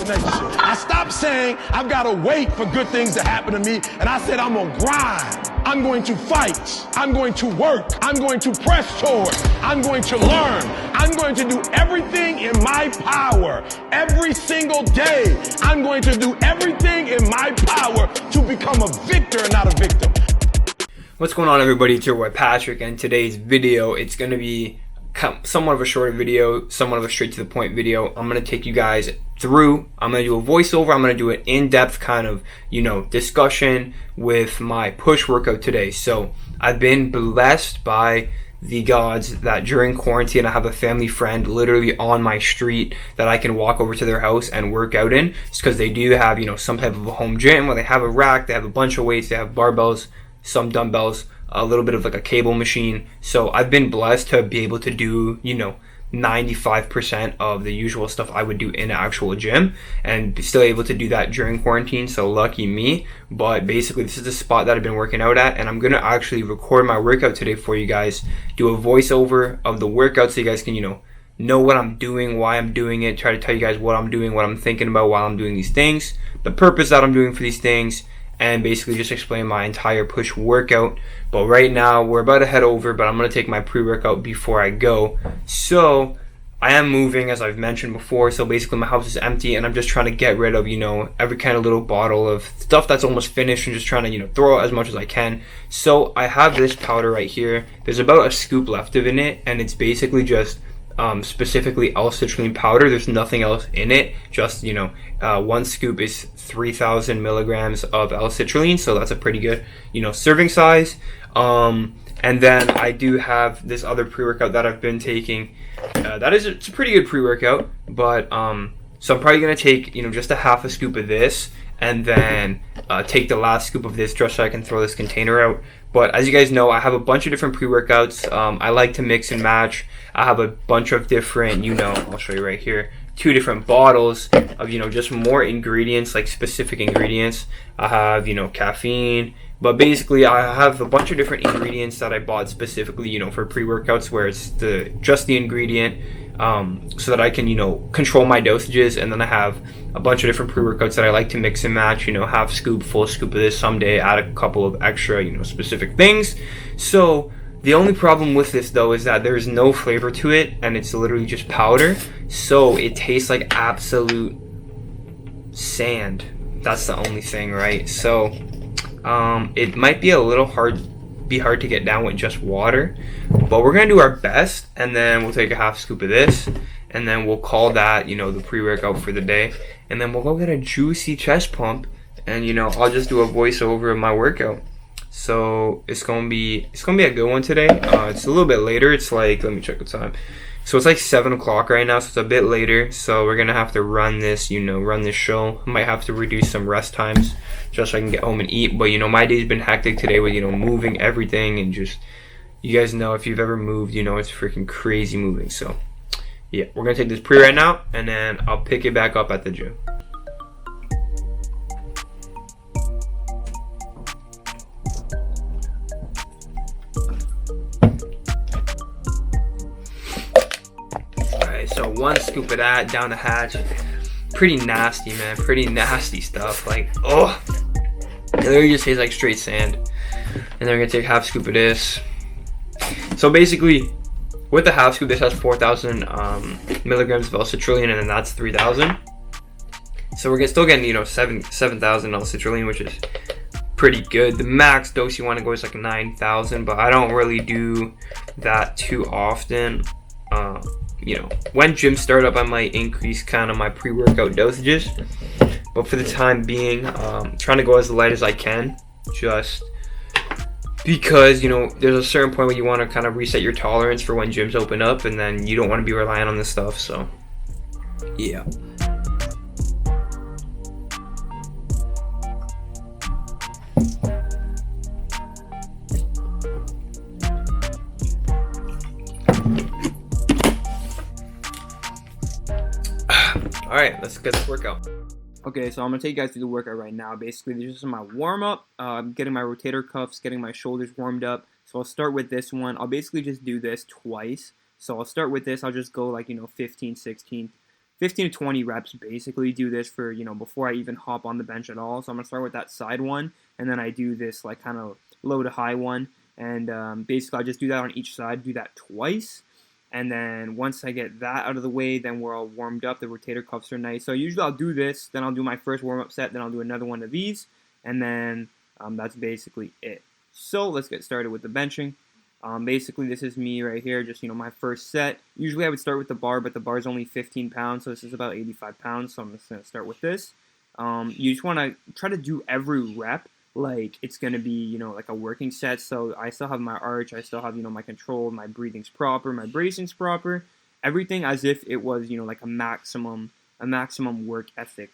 procrastination. I stopped saying I've got to wait for good things to happen to me, and I said I'm going to grind. I'm going to fight. I'm going to work. I'm going to press toward. I'm going to learn. I'm going to do everything in my power every single day. I'm going to do everything in my power to become a victor and not a victim. What's going on, everybody? It's your boy Patrick, and today's video, it's going to be somewhat of a shorter video, somewhat of a straight to the point video. I'm going to take you guys through, I'm going to do a voiceover, I'm going to do an in-depth kind of, discussion with my push workout today. So I've been blessed by the gods that during quarantine I have a family friend literally on my street that I can walk over to their house and work out in. It's because they do have, some type of a home gym where they have a rack, they have a bunch of weights, they have barbells, some dumbbells, a little bit of like a cable machine. So I've been blessed to be able to do, 95% of the usual stuff I would do in an actual gym and still able to do that during quarantine. So lucky me. But basically this is the spot that I've been working out at, and I'm going to actually record my workout today for you guys, do a voiceover of the workout so you guys can, know what I'm doing, why I'm doing it, try to tell you guys what I'm doing, what I'm thinking about while I'm doing these things, the purpose that I'm doing for these things, and basically just explain my entire push workout. But right now we're about to head over, but I'm going to take my pre-workout before I go. So I am moving, as I've mentioned before, so basically my house is empty and I'm just trying to get rid of, every kind of little bottle of stuff that's almost finished and just trying to, throw out as much as I can. So I have this powder right here. There's about a scoop left of it, and it's basically just specifically L-citrulline powder. There's nothing else in it, just one scoop is 3,000 milligrams of L-citrulline, so that's a pretty good serving size. And then I do have this other pre-workout that I've been taking. It's a pretty good pre-workout, but so I'm probably gonna take just a half a scoop of this, and then take the last scoop of this just so I can throw this container out. But as you guys know, I have a bunch of different pre-workouts. I like to mix and match. I have a bunch of different, I'll show you right here, 2 different bottles of, just more ingredients, like specific ingredients. I have, caffeine, but basically I have a bunch of different ingredients that I bought specifically, for pre-workouts, where it's just the ingredient, so that I can, control my dosages. And then I have a bunch of different pre-workouts that I like to mix and match, half scoop, full scoop of this someday, add a couple of extra, specific things. So the only problem with this though is that there's no flavor to it, and it's literally just powder, so it tastes like absolute sand. That's the only thing, right? So it might be a little hard to get down with just water, but we're gonna do our best. And then we'll take a half scoop of this, and then we'll call that the pre-workout for the day, and then we'll go get a juicy chest pump, and I'll just do a voiceover of my workout. So it's gonna be a good one today. It's a little bit later. It's like, let me check the time. So it's like 7 o'clock right now, so it's a bit later. So we're gonna have to run this, run this show. Might have to reduce some rest times just so I can get home and eat. But my day's been hectic today with moving everything, and just, you guys know, if you've ever moved, it's freaking crazy moving. So yeah, we're gonna take this pre right now, and then I'll pick it back up at the gym. So 1 scoop of that down the hatch. Pretty nasty, man. Pretty nasty stuff. Like, oh, it literally just tastes like straight sand. And then we're gonna take a half scoop of this. So basically, with the half scoop, this has 4,000 milligrams of L-citrulline, and then that's 3,000. So we're still getting 7,000 L-citrulline, which is pretty good. The max dose you want to go is like 9,000, but I don't really do that too often. When gym start up, I might increase kind of my pre-workout dosages, but for the time being, trying to go as light as I can, just because there's a certain point where you want to kind of reset your tolerance for when gyms open up, and then you don't want to be relying on this stuff. So yeah. Alright, let's get this workout. Okay, so I'm going to take you guys through the workout right now. Basically, this is my warm-up. I'm getting my rotator cuffs, getting my shoulders warmed up. So I'll start with this one. I'll basically just do this twice. So I'll start with this. I'll just go like, 15, 16 15 to 20 reps basically. Do this for, before I even hop on the bench at all. So I'm going to start with that side one, and then I do this like kind of low to high one. And basically I just do that on each side, do that twice. And then once I get that out of the way, then we're all warmed up. The rotator cuffs are nice. So usually I'll do this, then I'll do my first warm-up set, then I'll do another one of these, and then that's basically it. So let's get started with the benching. Basically, this is me right here, just, my first set. Usually I would start with the bar, but the bar is only 15 pounds, so this is about 85 pounds, so I'm just going to start with this. You just want to try to do every rep like it's going to be, like a working set. So I still have my arch, I still have, my control, my breathing's proper, my bracing's proper, everything as if it was, like a maximum work ethic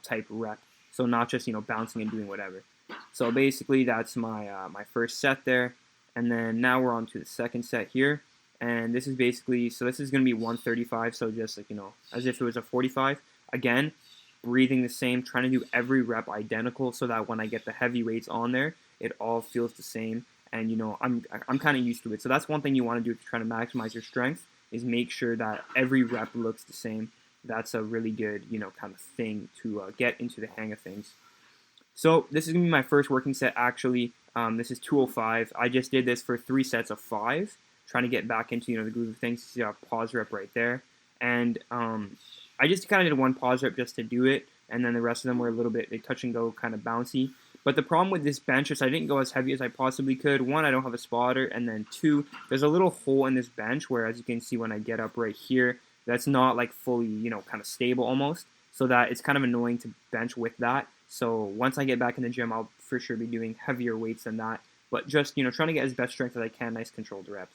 type rep. So not just, bouncing and doing whatever. So basically that's my my first set there. And then now we're on to the second set here. And this is basically, so this is going to be 135, so just like, as if it was a 45. Again, breathing the same, trying to do every rep identical so that when I get the heavy weights on there, it all feels the same. And, I'm kind of used to it. So that's one thing you want to do if you're trying to maximize your strength, is make sure that every rep looks the same. That's a really good, kind of thing to get into the hang of things. So this is going to be my first working set, actually. This is 205. I just did this for 3 sets of 5, trying to get back into, the groove of things. See a pause rep right there. And I just kind of did one pause rep just to do it, and then the rest of them were a little bit, they touch and go, kind of bouncy. But the problem with this bench is I didn't go as heavy as I possibly could. 1, I don't have a spotter, and then 2, there's a little hole in this bench where, as you can see when I get up right here, that's not like fully, kind of stable almost, so that it's kind of annoying to bench with that. So once I get back in the gym, I'll for sure be doing heavier weights than that, but just, trying to get as best strength as I can, nice controlled reps.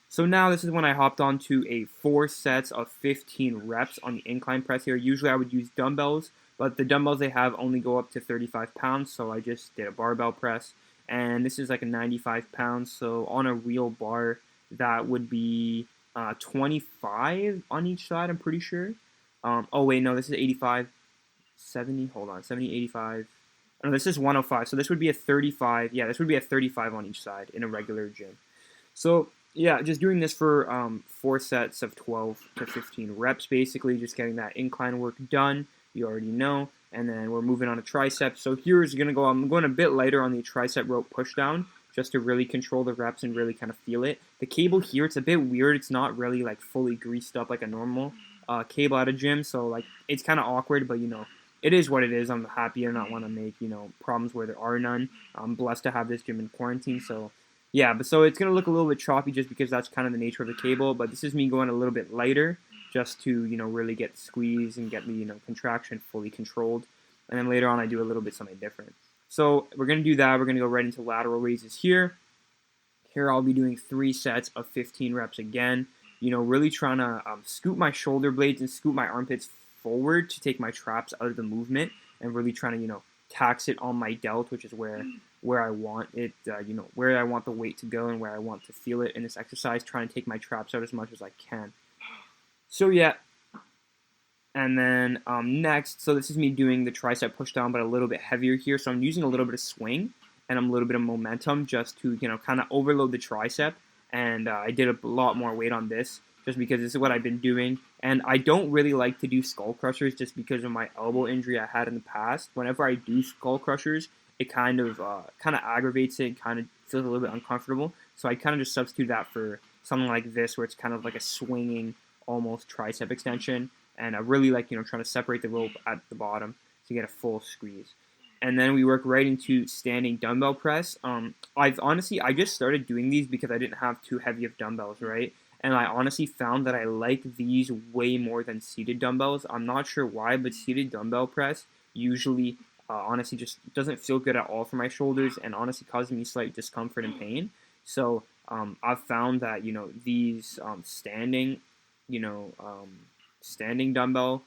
So now this is when I hopped on to a 4 sets of 15 reps on the incline press here. Usually I would use dumbbells, but the dumbbells they have only go up to 35 pounds, so I just did a barbell press. And this is like a 95 pounds, so on a real bar, that would be 25 on each side, I'm pretty sure. Oh wait, no, this is 85, 70, hold on, 70, 85. No, this is 105, so this would be a 35. Yeah, this would be a 35 on each side in a regular gym. So yeah, just doing this for 4 sets of 12 to 15 reps, basically, just getting that incline work done. You already know. And then we're moving on to triceps. So here's going to go, I'm going a bit lighter on the tricep rope pushdown, just to really control the reps and really kind of feel it. The cable here, it's a bit weird. It's not really like fully greased up like a normal cable at a gym. So like it's kind of awkward, but it is what it is. I'm happy to not want to make, problems where there are none. I'm blessed to have this gym in quarantine, so yeah, but so it's going to look a little bit choppy just because that's kind of the nature of the cable, but this is me going a little bit lighter just to, really get squeeze and get the, contraction fully controlled. And then later on I do a little bit something different. So we're going to do that. We're going to go right into lateral raises here. Here I'll be doing 3 sets of 15 reps again. Really trying to scoop my shoulder blades and scoop my armpits forward to take my traps out of the movement and really trying to, tax it on my delt, which is where I want it, where I want the weight to go and where I want to feel it in this exercise, trying to take my traps out as much as I can. So yeah, and then next, so this is me doing the tricep push down, but a little bit heavier here. So I'm using a little bit of swing and a little bit of momentum just to, kind of overload the tricep. And I did a lot more weight on this just because this is what I've been doing. And I don't really like to do skull crushers just because of my elbow injury I had in the past. Whenever I do skull crushers, it kind of aggravates it, kind of feels a little bit uncomfortable. So I kind of just substitute that for something like this, where it's kind of like a swinging, almost tricep extension. And I really like, trying to separate the rope at the bottom to get a full squeeze. And then we work right into standing dumbbell press. I just started doing these because I didn't have too heavy of dumbbells, right? And I honestly found that I like these way more than seated dumbbells. I'm not sure why, but seated dumbbell press usually, honestly, just doesn't feel good at all for my shoulders and honestly causes me slight discomfort and pain. So I've found that, these standing dumbbell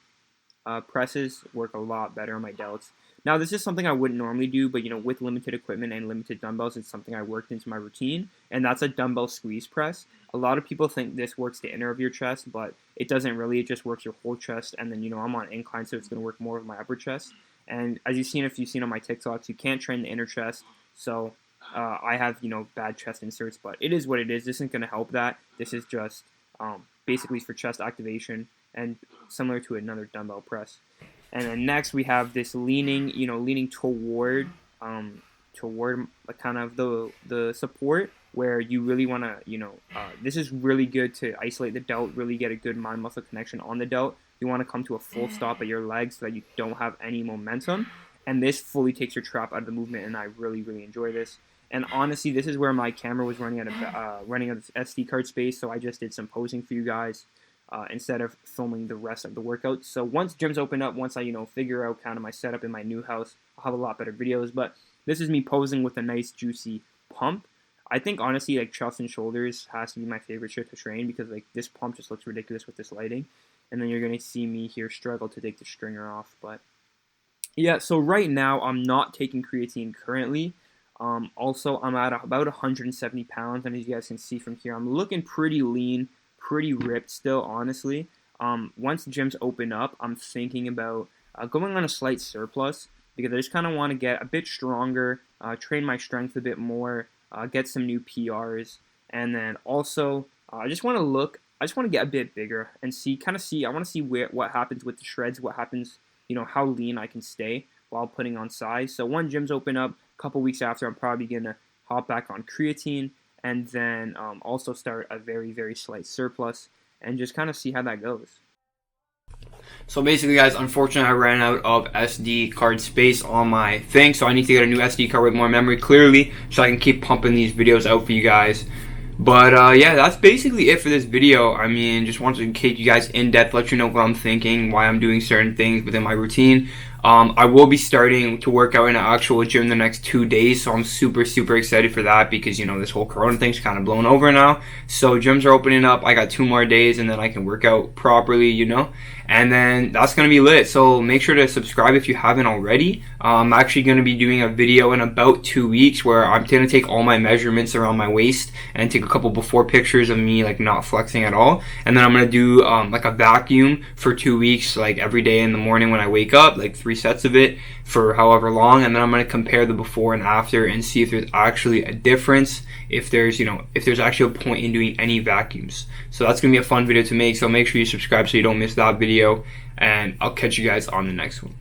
presses work a lot better on my delts. Now, this is something I wouldn't normally do, but, with limited equipment and limited dumbbells, it's something I worked into my routine, and that's a dumbbell squeeze press. A lot of people think this works the inner of your chest, but it doesn't really. It just works your whole chest, and then, I'm on incline, so it's going to work more of my upper chest. And as you've seen, if you've seen on my TikToks, you can't train the inner chest, so I have, bad chest inserts, but it is what it is. This isn't going to help that. This is just basically for chest activation, and similar to another dumbbell press. And then next we have this leaning toward kind of the support, where you really want to, this is really good to isolate the delt, really get a good mind muscle connection on the delt. You want to come to a full stop at your legs so that you don't have any momentum, and this fully takes your trap out of the movement, and I really, really enjoy this. And honestly, this is where my camera was running out of SD card space, so I just did some posing for you guys instead of filming the rest of the workouts. So once gyms open up, once I figure out kind of my setup in my new house, I'll have a lot better videos. But this is me posing with a nice juicy pump. I think honestly, like, chest and shoulders has to be my favorite shit to train, because like this pump just looks ridiculous with this lighting. And then you're gonna see me here struggle to take the stringer off. But yeah, so right now I'm not taking creatine currently. Also, I'm at about 170 pounds, and as you guys can see from here, I'm looking pretty lean, pretty ripped still, honestly. Once gyms open up, I'm thinking about going on a slight surplus, because I just kind of want to get a bit stronger, train my strength a bit more, get some new PRs, and then also I just want to get a bit bigger and I want to see what happens with the shreds, what happens, how lean I can stay while putting on size. So when gyms open up, a couple weeks after, I'm probably gonna hop back on creatine, and then also start a very, very slight surplus, and just kind of see how that goes. So basically, guys, unfortunately, I ran out of SD card space on my thing, so I need to get a new SD card with more memory, clearly, so I can keep pumping these videos out for you guys. But yeah, that's basically it for this video. I mean, just wanted to keep you guys in depth, let you know what I'm thinking, why I'm doing certain things within my routine. I will be starting to work out in an actual gym the next 2 days, so I'm super, super excited for that, because, this whole corona thing's kind of blown over now. So gyms are opening up. I got 2 more days, and then I can work out properly, and then that's going to be lit. So make sure to subscribe if you haven't already. I'm actually going to be doing a video in about 2 weeks where I'm going to take all my measurements around my waist and take a couple before pictures of me, like, not flexing at all. And then I'm going to do like a vacuum for 2 weeks, like every day in the morning when I wake up, like 3 sets of it for however long, and then I'm going to compare the before and after and see if there's actually a difference, if there's actually a point in doing any vacuums. So that's going to be a fun video to make, so make sure you subscribe so you don't miss that video, and I'll catch you guys on the next one.